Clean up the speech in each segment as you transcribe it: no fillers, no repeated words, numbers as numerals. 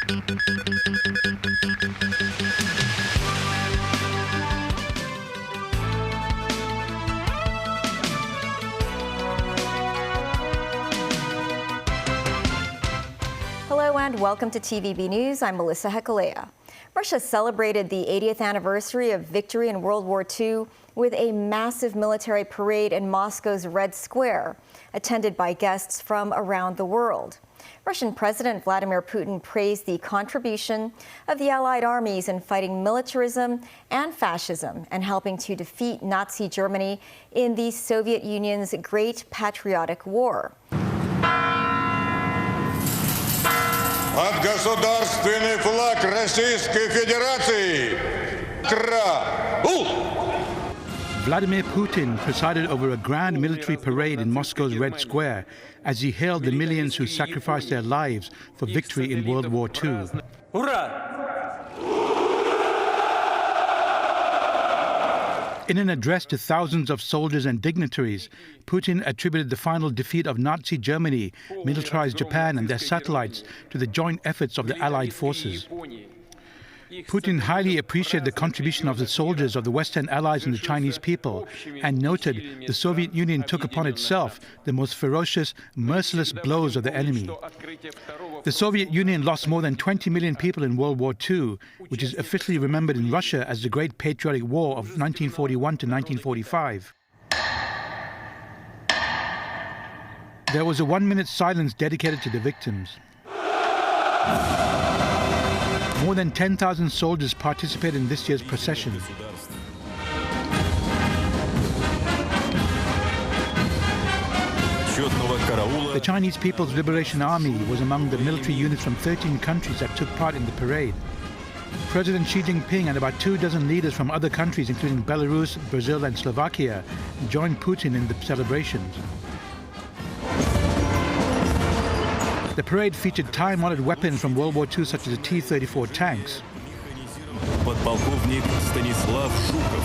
Hello and welcome to TVB News. I'm Melissa Hekalea. Russia celebrated the 80th anniversary of victory in World War II with a massive military parade in Moscow's Red Square, attended by guests from around the world. Russian President Vladimir Putin praised the contribution of the Allied armies in fighting militarism and fascism and helping to defeat Nazi Germany in the Soviet Union's Great Patriotic War. От государственный флаг Российской Федерации. Vladimir Putin presided over a grand military parade in Moscow's Red Square as he hailed the millions who sacrificed their lives for victory in World War II. In an address to thousands of soldiers and dignitaries, Putin attributed the final defeat of Nazi Germany, militarized Japan and their satellites to the joint efforts of the Allied forces. Putin highly appreciated the contribution of the soldiers of the Western Allies and the Chinese people, and noted the Soviet Union took upon itself the most ferocious, merciless blows of the enemy. The Soviet Union lost more than 20 million people in World War II, which is officially remembered in Russia as the Great Patriotic War of 1941 to 1945. There was a 1-minute silence dedicated to the victims. More than 10,000 soldiers participated in this year's procession. The Chinese People's Liberation Army was among the military units from 13 countries that took part in the parade. President Xi Jinping and about 24 leaders from other countries, including Belarus, Brazil and Slovakia, joined Putin in the celebrations. The parade featured time-honored weapons from World War II, such as the T-34 tanks. Подполковник Станислав Жуков.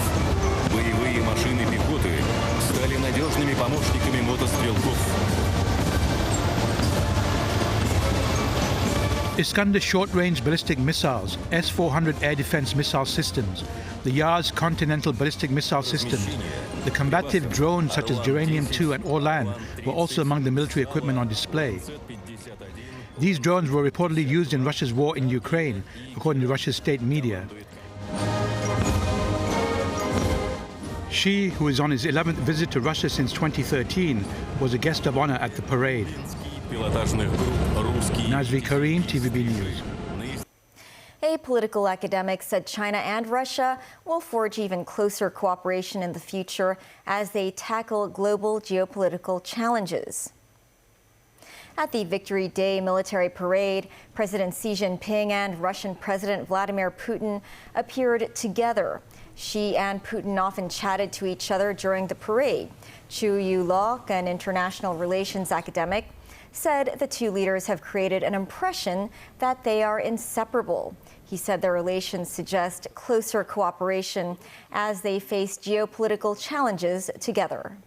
Боевые машины пехоты стали надежными помощниками мотострелков. Iskander short-range ballistic missiles, S-400 air defense missile systems, the Yars continental ballistic missile system, the combative drones such as Geranium-2 and Orlan were also among the military equipment on display. These drones were reportedly used in Russia's war in Ukraine, according to Russia's state media. Xi, who is on his 11th visit to Russia since 2013, was a guest of honor at the parade. Nazri Karim, TVB News. A political academic said China and Russia will forge even closer cooperation in the future as they tackle global geopolitical challenges. At the Victory Day military parade, President Xi Jinping and Russian President Vladimir Putin appeared together. Xi and Putin often chatted to each other during the parade. Chu Yu-lok, an international relations academic, said the two leaders have created an impression that they are inseparable. He said their relations suggest closer cooperation as they face geopolitical challenges together.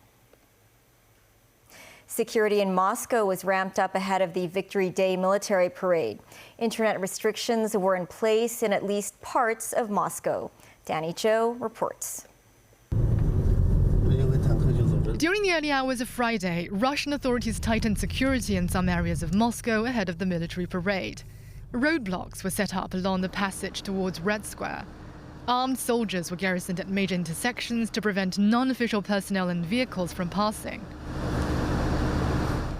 Security in Moscow was ramped up ahead of the Victory Day military parade. Internet restrictions were in place in at least parts of Moscow. Danny Zhou reports. During the early hours of Friday, Russian authorities tightened security in some areas of Moscow ahead of the military parade. Roadblocks were set up along the passage towards Red Square. Armed soldiers were garrisoned at major intersections to prevent non-official personnel and vehicles from passing.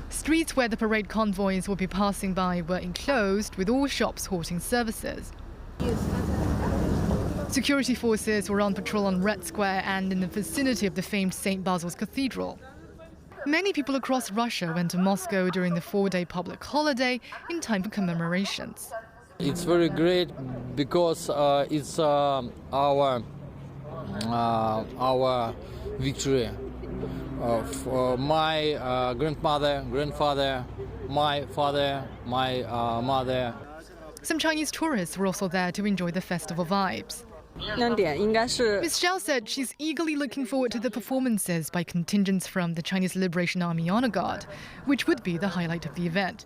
Streets where the parade convoys will be passing by were enclosed, with all shops halting services. Security forces were on patrol on Red Square and in the vicinity of the famed St. Basil's Cathedral. Many people across Russia went to Moscow during the 4-day public holiday in time for commemorations. It's very great because it's our victory. My grandmother, grandfather, my father, my mother. Some Chinese tourists were also there to enjoy the festival vibes. Ms. Zhao said she's eagerly looking forward to the performances by contingents from the Chinese Liberation Army Honor Guard, which would be the highlight of the event.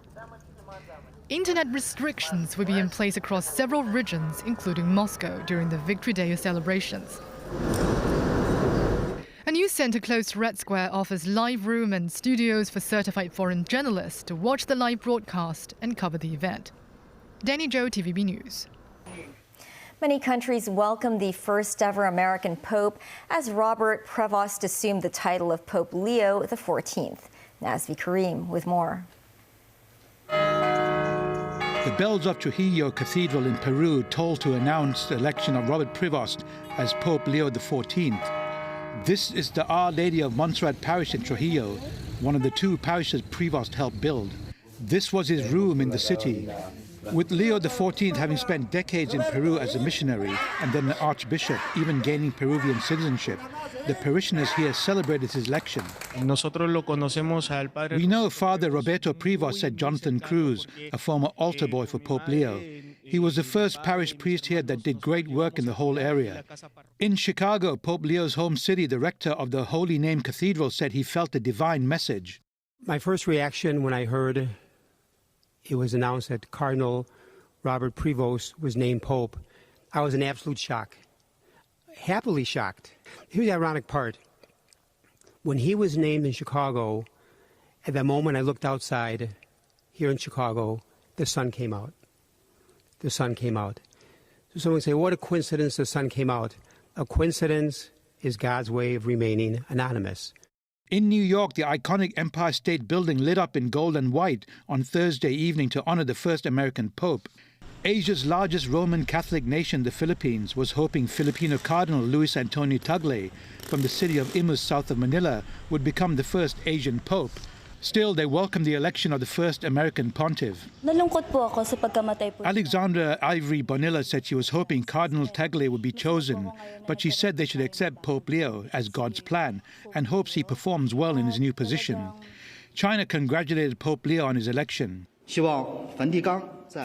Internet restrictions will be in place across several regions, including Moscow, during the Victory Day celebrations. A new centre close to Red Square offers live room and studios for certified foreign journalists to watch the live broadcast and cover the event. Danny Zhou, TVB News. Many countries welcomed the first ever American Pope as Robert Prevost assumed the title of Pope Leo XIV. Nazvi Karim with more. The bells of Trujillo Cathedral in Peru tolled to announce the election of Robert Prevost as Pope Leo XIV. This is the Our Lady of Montserrat parish in Trujillo, one of the two parishes Prevost helped build. This was his room in the city. With Leo XIV having spent decades in Peru as a missionary and then an archbishop, even gaining Peruvian citizenship, the parishioners here celebrated his election. We know Father Roberto Prevost, said Jonathan Cruz, a former altar boy for Pope Leo. He was the first parish priest here that did great work in the whole area. In Chicago, Pope Leo's home city, the rector of the Holy Name Cathedral said he felt a divine message. My first reaction when I heard it was announced that Cardinal Robert Prevost was named Pope, I was in absolute shock, happily shocked. Here's the ironic part. When he was named in Chicago, at that moment I looked outside here in Chicago, the sun came out. The sun came out. So someone say, what a coincidence the sun came out. A coincidence is God's way of remaining anonymous. In New York, the iconic Empire State Building lit up in gold and white on Thursday evening to honor the first American Pope. Asia's largest Roman Catholic nation, the Philippines, was hoping Filipino Cardinal Luis Antonio Tagle from the city of Imus south of Manila would become the first Asian Pope. Still, they welcomed the election of the first American pontiff. Alexandra Ivory Bonilla said she was hoping Cardinal Tagle would be chosen, but she said they should accept Pope Leo as God's plan and hopes he performs well in his new position. China congratulated Pope Leo on his election.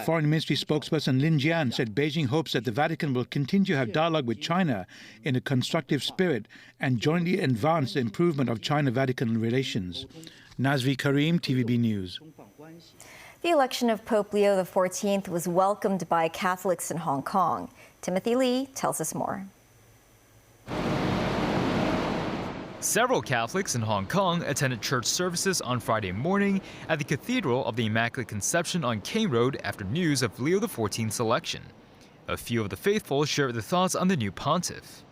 Foreign Ministry spokesperson Lin Jian said Beijing hopes that the Vatican will continue to have dialogue with China in a constructive spirit and jointly advance the improvement of China-Vatican relations. Nazvi Karim, TVB News. The election of Pope Leo XIV was welcomed by Catholics in Hong Kong. Timothy Lee tells us more. Several Catholics in Hong Kong attended church services on Friday morning at the Cathedral of the Immaculate Conception on King Road after news of Leo XIV's election. A few of the faithful shared their thoughts on the new pontiff.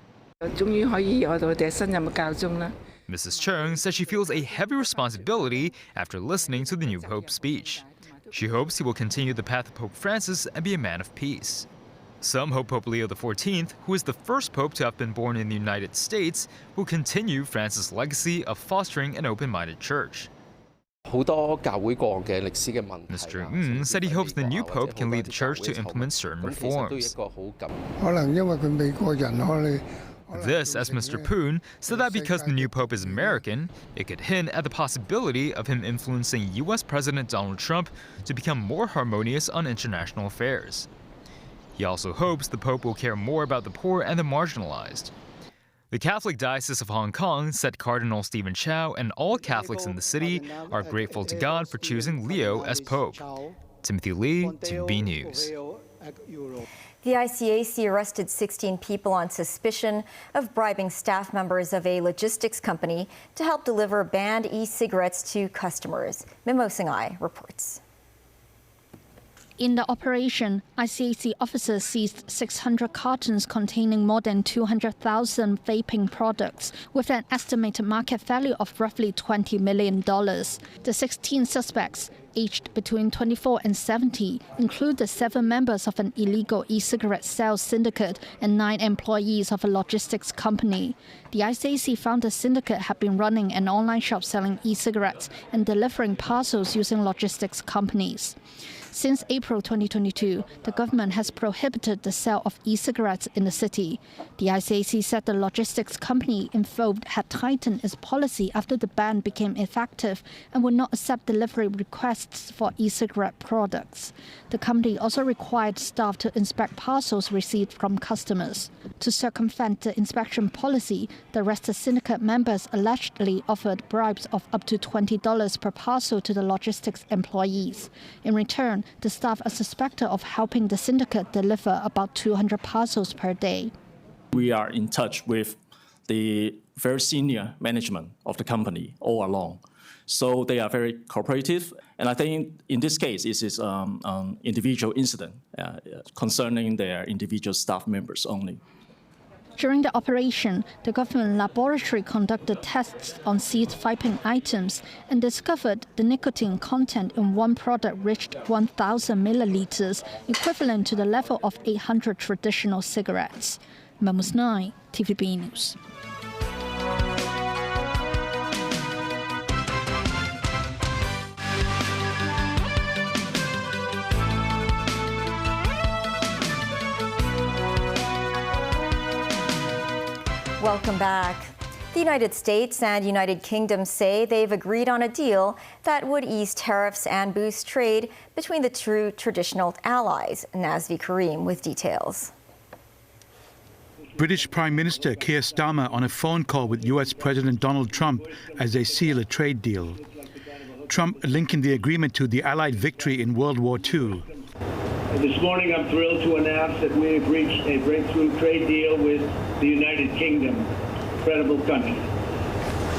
Mrs. Chung says she feels a heavy responsibility after listening to the new Pope's speech. She hopes he will continue the path of Pope Francis and be a man of peace. Some hope Pope Leo XIV, who is the first pope to have been born in the United States, will continue Francis' legacy of fostering an open-minded church. Mr. Ng said he hopes the new pope can lead the church to implement certain reforms. This, as Mr. Poon said that because the new pope is American, it could hint at the possibility of him influencing U.S. President Donald Trump to become more harmonious on international affairs. He also hopes the pope will care more about the poor and the marginalized. The Catholic Diocese of Hong Kong said Cardinal Stephen Chow and all Catholics in the city are grateful to God for choosing Leo as pope. Timothy Lee, TVB News. The ICAC arrested 16 people on suspicion of bribing staff members of a logistics company to help deliver banned e-cigarettes to customers. Mimo Singhai reports. In the operation, ICAC officers seized 600 cartons containing more than 200,000 vaping products with an estimated market value of roughly $20 million. The 16 suspects, aged between 24 and 70, include the 7 members of an illegal e-cigarette sales syndicate and 9 employees of a logistics company. The ICAC found the syndicate had been running an online shop selling e-cigarettes and delivering parcels using logistics companies. Since April 2022, the government has prohibited the sale of e-cigarettes in the city. The ICAC said the logistics company involved had tightened its policy after the ban became effective and would not accept delivery requests for e-cigarette products. The company also required staff to inspect parcels received from customers. To circumvent the inspection policy, the arrested syndicate members allegedly offered bribes of up to $20 per parcel to the logistics employees. In return, opposition, the staff are suspected of helping the syndicate deliver about 200 parcels per day. We are in touch with the very senior management of the company all along. So they are very cooperative. And I think in this case, it is an individual incident concerning their individual staff members only. During the operation, the government laboratory conducted tests on seized vaping items and discovered the nicotine content in one product reached 1,000 milliliters, equivalent to the level of 800 traditional cigarettes. Mamus Nai, TVB News. Welcome back. The United States and United Kingdom say they've agreed on a deal that would ease tariffs and boost trade between the two traditional allies. Nazvi Karim with details. British Prime Minister Keir Starmer on a phone call with US President Donald Trump as they seal a trade deal. Trump linking the agreement to the Allied victory in World War II. This morning, I'm thrilled to announce that we have reached a breakthrough trade deal with the United Kingdom, incredible country.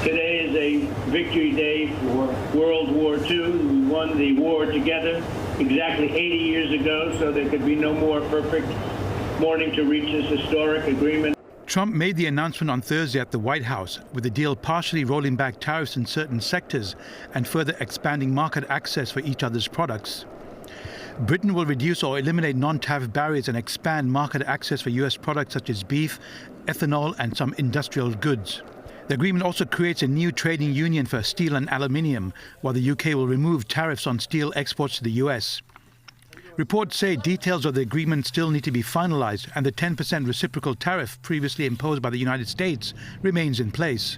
Today is a victory day for World War II. We won the war together exactly 80 years ago, so there could be no more perfect morning to reach this historic agreement. Trump made the announcement on Thursday at the White House, with the deal partially rolling back tariffs in certain sectors and further expanding market access for each other's products. Britain will reduce or eliminate non-tariff barriers and expand market access for US products such as beef, ethanol and some industrial goods. The agreement also creates a new trading union for steel and aluminium, while the UK will remove tariffs on steel exports to the US. Reports say details of the agreement still need to be finalized, and the 10% reciprocal tariff previously imposed by the United States remains in place.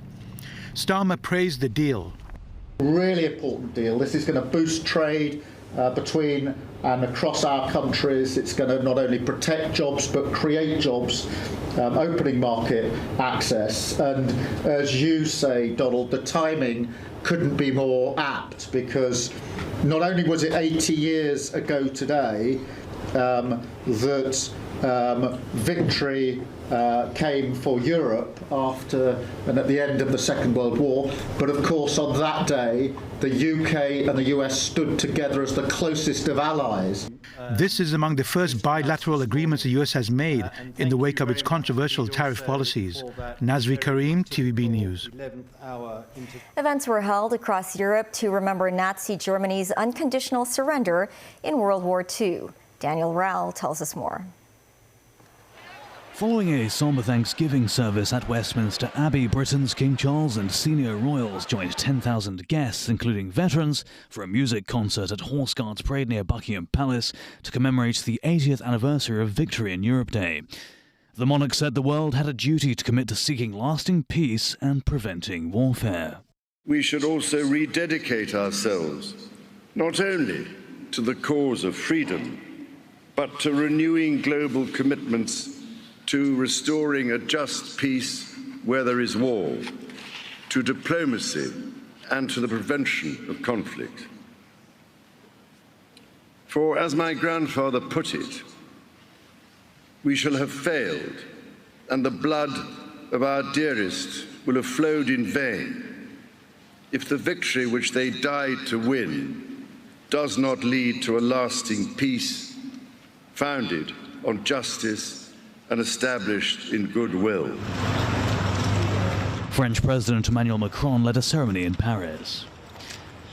Starmer praised the deal. Really important deal. This is going to boost trade between and across our countries. It's going to not only protect jobs but create jobs, opening market access. And as you say, Donald, the timing couldn't be more apt, because not only was it 80 years ago today that victory came for Europe after and at the end of the Second World War, but of course on that day the UK and the US stood together as the closest of allies. This is among the first bilateral agreements the US has made in the wake of its controversial tariff policies. Nazvi Karim, TVB News. Events were held across Europe to remember Nazi Germany's unconditional surrender in World War II. Daniel Rao tells us more. Following a sombre Thanksgiving service at Westminster Abbey, Britain's King Charles and senior royals joined 10,000 guests, including veterans, for a music concert at Horse Guards Parade near Buckingham Palace to commemorate the 80th anniversary of Victory in Europe Day. The monarch said the world had a duty to commit to seeking lasting peace and preventing warfare. We should also rededicate ourselves, not only to the cause of freedom, but to renewing global commitments to restoring a just peace where there is war, to diplomacy and to the prevention of conflict. For, as my grandfather put it, we shall have failed, and the blood of our dearest will have flowed in vain if the victory which they died to win does not lead to a lasting peace founded on justice and established in goodwill. French President Emmanuel Macron led a ceremony in Paris.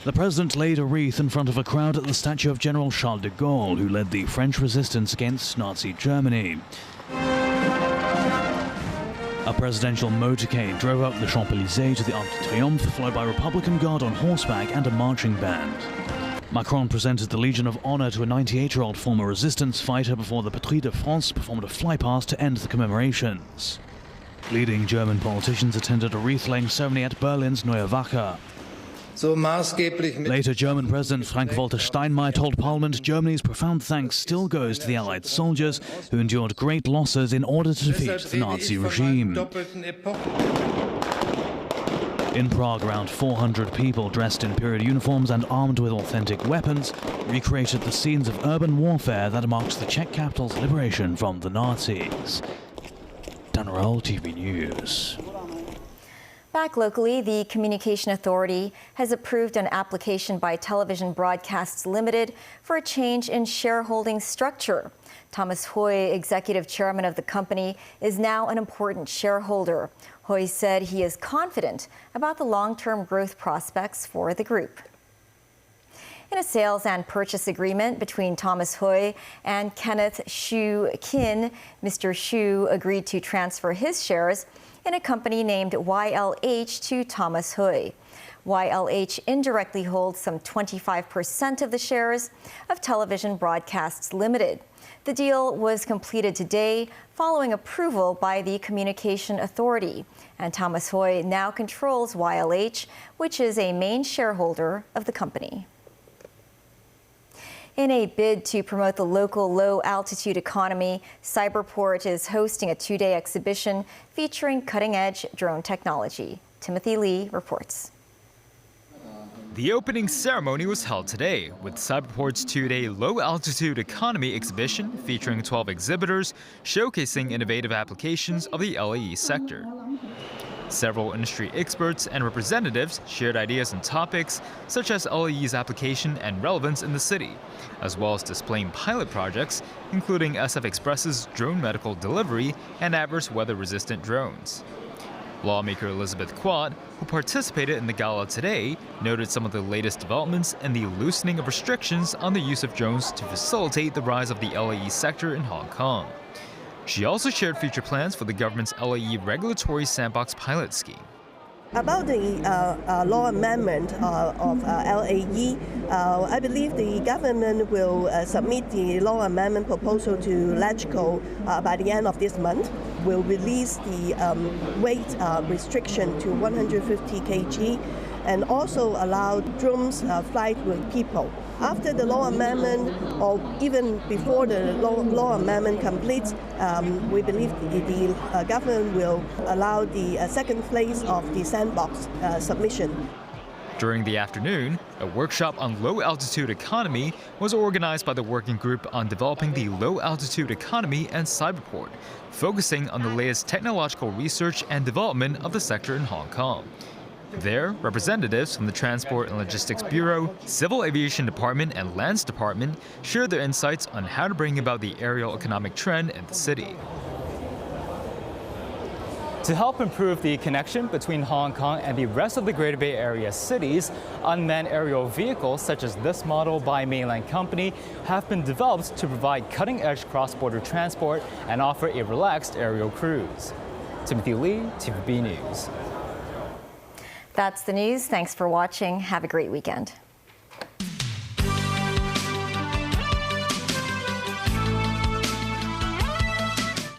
The president laid a wreath in front of a crowd at the statue of General Charles de Gaulle, who led the French resistance against Nazi Germany. A presidential motorcade drove up the Champs-Élysées to the Arc de Triomphe, followed by Republican Guard on horseback and a marching band. Macron presented the Legion of Honor to a 98-year-old former resistance fighter before the Patrie de France performed a flypast to end the commemorations. Leading German politicians attended a wreath-laying ceremony at Berlin's Neue Wache. Later, German President Frank-Walter Steinmeier told Parliament Germany's profound thanks still goes to the Allied soldiers who endured great losses in order to defeat the Nazi regime. In Prague, around 400 people dressed in period uniforms and armed with authentic weapons recreated the scenes of urban warfare that marked the Czech capital's liberation from the Nazis. Dan Roll, TV News. Back locally, the Communication Authority has approved an application by Television Broadcasts Limited for a change in shareholding structure. Thomas Hoy, executive chairman of the company, is now an important shareholder. Hoy said he is confident about the long-term growth prospects for the group. In a sales and purchase agreement between Thomas Hoy and Kenneth Shu Kin, Mr. Shu agreed to transfer his shares in a company named YLH to Thomas Hoy. YLH indirectly holds some 25% of the shares of Television Broadcasts Limited. The deal was completed today following approval by the Communication Authority, and Thomas Hoy now controls YLH, which is a main shareholder of the company. In a bid to promote the local low-altitude economy, Cyberport is hosting a two-day exhibition featuring cutting-edge drone technology. Timothy Lee reports. The opening ceremony was held today with Cyberport's two-day low-altitude economy exhibition featuring 12 exhibitors showcasing innovative applications of the LAE sector. Several industry experts and representatives shared ideas on topics such as LAE's application and relevance in the city, as well as displaying pilot projects, including SF Express's drone medical delivery and adverse weather-resistant drones. Lawmaker Elizabeth Quat, who participated in the gala today, noted some of the latest developments in the loosening of restrictions on the use of drones to facilitate the rise of the LAE sector in Hong Kong. She also shared future plans for the government's LAE regulatory sandbox pilot scheme. About the law amendment of LAE, I believe the government will submit the law amendment proposal to LegCo by the end of this month. Will release the weight restriction to 150 kg and also allow drones flight with people. After the law amendment, or even before the law amendment completes, we believe the government will allow the second phase of the sandbox submission. During the afternoon, a workshop on low-altitude economy was organized by the Working Group on Developing the Low-Altitude Economy and Cyberport, focusing on the latest technological research and development of the sector in Hong Kong. There, representatives from the Transport and Logistics Bureau, Civil Aviation Department, and Lands Department shared their insights on how to bring about the aerial economic trend in the city. To help improve the connection between Hong Kong and the rest of the Greater Bay Area cities, unmanned aerial vehicles such as this model by Mainland Company have been developed to provide cutting-edge cross-border transport and offer a relaxed aerial cruise. Timothy Lee, TVB News. That's the news. Thanks for watching. Have a great weekend.